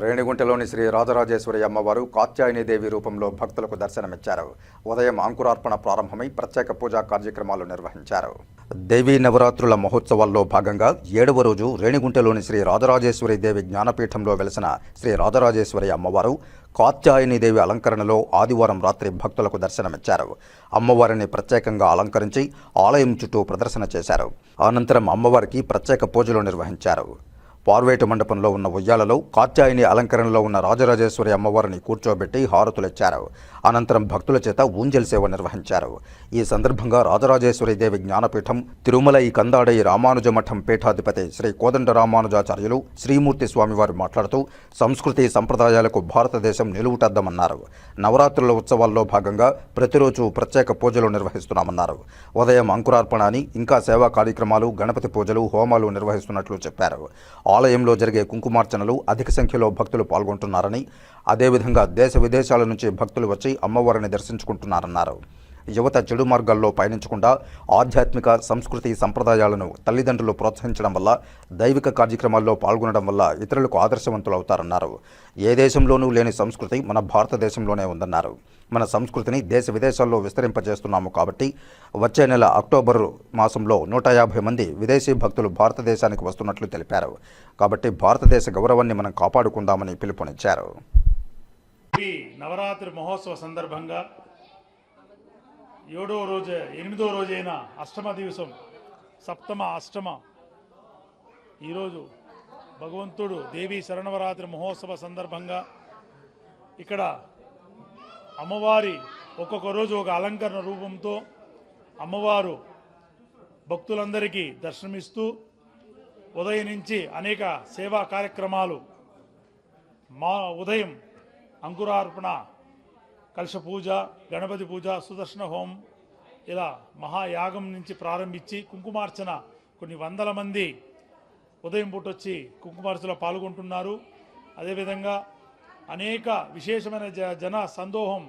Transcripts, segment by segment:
రేణిగుంటలోని శ్రీ రాజరాజేశ్వరి అమ్మవారు కాత్యాయనీదేవి రూపంలో భక్తులకు దర్శనమిచ్చారు. ఉదయం అంకురార్పణ ప్రారంభమై ప్రత్యేక పూజా కార్యక్రమాలు నిర్వహించారు. దేవీ నవరాత్రుల మహోత్సవాల్లో భాగంగా 7వ రోజు రేణిగుంటలోని శ్రీ రాజరాజేశ్వరి దేవి జ్ఞానపీఠంలో వెలిసిన శ్రీ రాజరాజేశ్వరి అమ్మవారు కాత్యాయనీదేవి అలంకరణలో ఆదివారం రాత్రి భక్తులకు దర్శనమిచ్చారు. అమ్మవారిని ప్రత్యేకంగా అలంకరించి ఆలయం చుట్టూ ప్రదర్శన చేశారు. అనంతరం అమ్మవారికి ప్రత్యేక పూజలు నిర్వహించారు. పార్వేటు మండపంలో ఉన్న ఉయ్యాలలో కాత్యాయని అలంకరణలో ఉన్న రాజరాజేశ్వరి అమ్మవారిని కూర్చోబెట్టి హారతులిచ్చారు. అనంతరం భక్తుల చేత ఊంజల్ సేవ నిర్వహించారు. ఈ సందర్భంగా రాజరాజేశ్వరి దేవి జ్ఞానపీఠం తిరుమలై కందాడై రామానుజ మఠం పీఠాధిపతి శ్రీ కోదండ రామానుజాచార్యులు శ్రీమూర్తి స్వామివారు మాట్లాడుతూ సంస్కృతి సంప్రదాయాలకు భారతదేశం నిలువుటద్దమన్నారు. నవరాత్రుల ఉత్సవాల్లో భాగంగా ప్రతిరోజు ప్రత్యేక పూజలు నిర్వహిస్తున్నామన్నారు. ఉదయం అంకురార్పణ అని ఇంకా సేవా కార్యక్రమాలు, గణపతి పూజలు, హోమాలు నిర్వహిస్తున్నట్లు చెప్పారు. ఆలయంలో జరిగే కుంకుమార్చనలు అధిక సంఖ్యలో భక్తులు పాల్గొంటున్నారని, అదేవిధంగా దేశ విదేశాల నుంచి భక్తులు వచ్చి అమ్మవారిని దర్శించుకుంటున్నారన్నారు. యువత చెడు మార్గాల్లో పయనించకుండా ఆధ్యాత్మిక సంస్కృతి సంప్రదాయాలను తల్లిదండ్రులు ప్రోత్సహించడం వల్ల, దైవిక కార్యక్రమాల్లో పాల్గొనడం వల్ల ఇతరులకు ఆదర్శవంతులవుతారన్నారు. ఏ దేశంలోనూ లేని సంస్కృతి మన భారతదేశంలోనే ఉందన్నారు. మన సంస్కృతిని దేశ విదేశాల్లో విస్తరింపజేస్తున్నాము కాబట్టి వచ్చే నెల అక్టోబర్ మాసంలో 150 మంది విదేశీ భక్తులు భారతదేశానికి వస్తున్నట్లు తెలిపారు. కాబట్టి భారతదేశ గౌరవాన్ని మనం కాపాడుకుందామని పిలుపునిచ్చారు. నవరాత్రి మహోత్సవ సందర్భంగా 8వ రోజైన అష్టమ దివసం అష్టమ ఈరోజు భగవంతుడు దేవీ శరణవరాత్రి మహోత్సవ సందర్భంగా ఇక్కడ అమ్మవారి ఒక్కొక్క రోజు ఒక అలంకరణ రూపంతో అమ్మవారు భక్తులందరికీ దర్శనమిస్తూ ఉదయం నుంచి అనేక సేవా కార్యక్రమాలు ఉదయం అంకురార్పణ, కలశ పూజ, గణపతి పూజ, సుదర్శన హోమం ఇలా మహాయాగం నుంచి ప్రారంభించి కుంకుమార్చన కొన్ని వందల మంది ఉదయం పూట వచ్చి కుంకుమార్చనలో పాల్గొంటున్నారు. అదేవిధంగా అనేక విశేషమైన జన సందోహం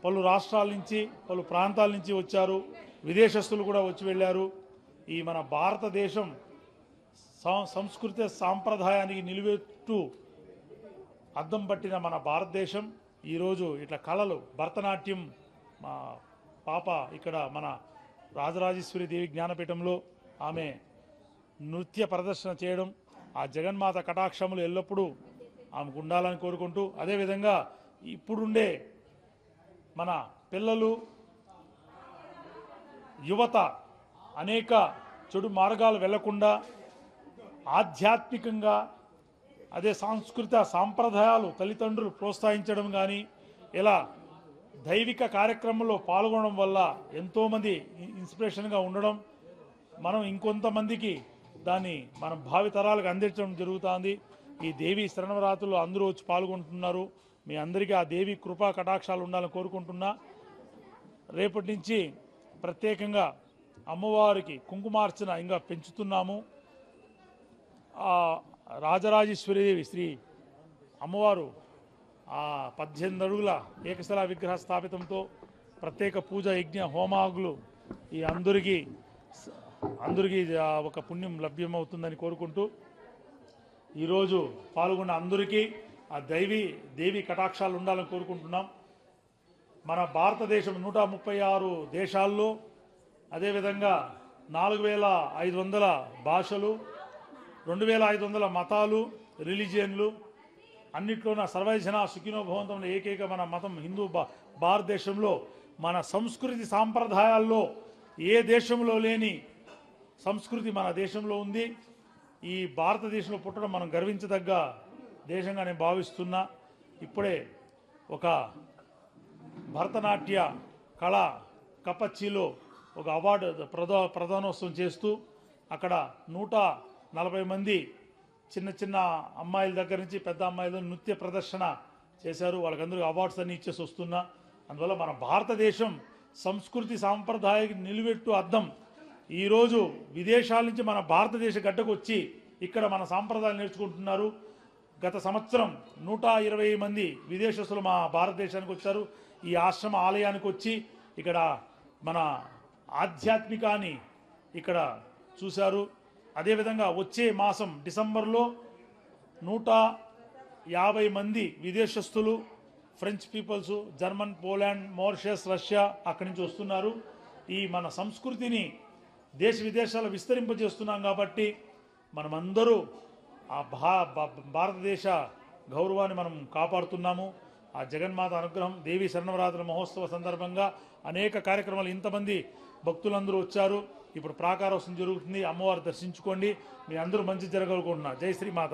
పలు రాష్ట్రాల నుంచి, పలు ప్రాంతాల నుంచి వచ్చారు. విదేశస్తులు కూడా వచ్చి వెళ్ళారు. ఈ మన భారతదేశం సంస్కృతి సాంప్రదాయానికి నిలువెత్తు అద్దం పట్టిన మన భారతదేశం ఈరోజు ఇట్లా కళలు, భరతనాట్యం మా పాప ఇక్కడ మన రాజరాజేశ్వరి దేవి జ్ఞానపీఠంలో ఆమె నృత్య ప్రదర్శన చేయడం, ఆ జగన్మాత కటాక్షములు ఎల్లప్పుడూ ఆమెకు ఉండాలని కోరుకుంటూ, అదేవిధంగా ఇప్పుడుండే మన పిల్లలు, యువత అనేక చెడు మార్గాలు వెళ్లకుండా ఆధ్యాత్మికంగా అదే సాంస్కృతిక సాంప్రదాయాలు తల్లిదండ్రులు ప్రోత్సహించడం కానీ ఇలా దైవిక కార్యక్రమంలో పాల్గొనడం వల్ల ఎంతోమంది ఇన్స్పిరేషన్గా ఉండడం, మనం ఇంకొంతమందికి దాన్ని మనం భావితరాలకు అందించడం జరుగుతుంది. ఈ దేవి శరణవరాత్రులు అందరూ వచ్చి పాల్గొంటున్నారు. మీ అందరికీ ఆ దేవి కృపా కటాక్షాలు ఉండాలని కోరుకుంటున్నా. రేపటి నుంచి ప్రత్యేకంగా అమ్మవారికి కుంకుమార్చన ఇంకా పెంచుతున్నాము. రాజరాజేశ్వరి దేవి శ్రీ అమ్మవారు 18 అడుగుల ఏకశిలా విగ్రహ స్థాపితంతో ప్రత్యేక పూజ, యజ్ఞ, హోమాగులు ఈ అందరికీ ఒక పుణ్యం లభ్యమవుతుందని కోరుకుంటూ, ఈరోజు పాల్గొన్న అందరికీ ఆ దేవి కటాక్షాలు ఉండాలని కోరుకుంటున్నాం. మన భారతదేశం 136 దేశాల్లో, అదేవిధంగా 4500 భాషలు, 2500 మతాలు, రిలీజియన్లు అన్నిట్లోన సర్వజన సుఖినో భవంతం ఏకైక మన మతం హిందూ భారతదేశంలో మన సంస్కృతి సాంప్రదాయాల్లో ఏ దేశంలో లేని సంస్కృతి మన దేశంలో ఉంది. ఈ భారతదేశంలో పుట్టడం మనం గర్వించదగ్గ దేశంగా నేను భావిస్తున్నా. ఇప్పుడే ఒక భరతనాట్య కళ కపచ్చిలో ఒక అవార్డు ప్రదానోత్సవం చేస్తూ అక్కడ 140 మంది చిన్న చిన్న అమ్మాయిల దగ్గర నుంచి పెద్ద అమ్మాయిల నృత్య ప్రదర్శన చేశారు. వాళ్ళకందరూ అవార్డ్స్ అన్ని ఇచ్చేసి వస్తున్నా. అందువల్ల మన భారతదేశం సంస్కృతి సాంప్రదాయానికి నిలువెట్టు అద్దం. ఈరోజు విదేశాల నుంచి మన భారతదేశ గడ్డకు వచ్చి ఇక్కడ మన సాంప్రదాయాలు నేర్చుకుంటున్నారు. గత సంవత్సరం 120 మంది విదేశస్తులు మా భారతదేశానికి వచ్చారు. ఈ ఆశ్రమ ఆలయానికి వచ్చి ఇక్కడ మన ఆధ్యాత్మికాన్ని ఇక్కడ చూశారు. అదేవిధంగా వచ్చే మాసం డిసెంబర్లో 50 మంది విదేశస్తులు, French peoples, German, Poland, Mauritius, Russia అక్కడి నుంచి వస్తున్నారు. ఈ మన సంస్కృతిని దేశ విదేశాలు విస్తరింపజేస్తున్నాం కాబట్టి మనమందరూ ఆ భారతదేశ గౌరవాన్ని మనం కాపాడుతున్నాము. ఆ జగన్మాత అనుగ్రహం, దేవి శరణవరాత్రి మహోత్సవ సందర్భంగా అనేక కార్యక్రమాలు, ఇంతమంది భక్తులందరూ వచ్చారు. ఇప్పుడు ప్రాకారోత్సవం జరుగుతుంది, అమ్మవారు దర్శించుకోండి. మీ అందరూ మంచి జరగనుకుంటున్నారు. జై శ్రీమాత.